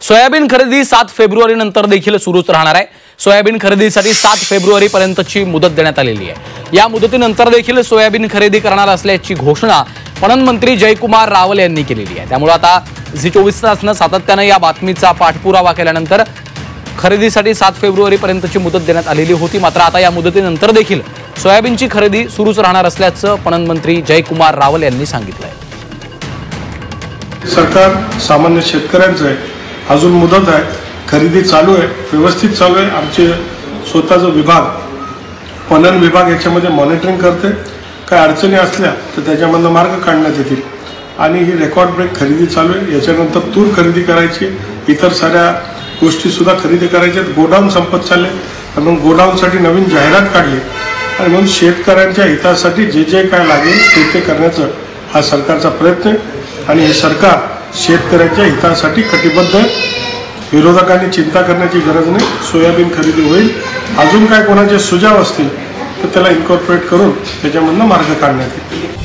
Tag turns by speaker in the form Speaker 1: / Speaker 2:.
Speaker 1: Soybean खरेदी 7 February नंतर देखील सुरूच राहणार आहे। सोयाबीन खरेदीसाठी 7 फेब्रुवारी पर्यंतची मुदत देण्यात आलेली आहे। या मुदतीनंतर देखील सोयाबीन खरेदी करणार असल्याची घोषणा पणन मंत्री जयकुमार रावल यांनी केलेली आहे। त्यामुळे आता झी24 तासनं सातत्याने या बातमीचा पाठपुरावा केल्यानंतर खरेदीसाठी 7 फेब्रुवारी पर्यंतची मुदत देण्यात आलेली होती। मात्र आता या मुदतीनंतर देखील सोयाबीनची खरेदी सुरूच राहणार असल्याचं पणन मंत्री जयकुमार रावल यांनी सांगितलंय।
Speaker 2: सरकार सामान्य शेतकऱ्यांचं आहे, अजून मुदत आहे, खरेदी चालू आहे, व्यवस्थित चालू आहे। आमचे स्वतःचा विभाग पणन विभाग याच्यामध्ये मॉनिटरिंग करते। काय अडचणी असल्या तर त्याच्यामधून मार्ग काढण्यात येतील आणि ही रेकॉर्ड ब्रेक खरेदी चालू आहे। याच्यानंतर तूर खरेदी करायची, इतर साऱ्या गोष्टी सुद्धा खरेदी करायच्या। गोडाऊन संपत चालले म्हणून गोडाऊनसाठी नवीन जाहिरात काढली आणि म्हणून शेतकऱ्यांच्या हितासाठी जे जे काय लागेल ते करण्याचा हा सरकारचा प्रयत्न आहे आणि हे सरकार शेतकऱ्यांच्या हितासाठी कटिबद्ध आहे। विरोधकांनी चिंता करण्याची गरज नाही, सोयाबीन खरेदी होईल। अजून काय कोणाचे सुझाव असतील तर त्याला इन्कॉर्पोरेट करून त्याच्यामधून मार्ग काढण्यात येईल।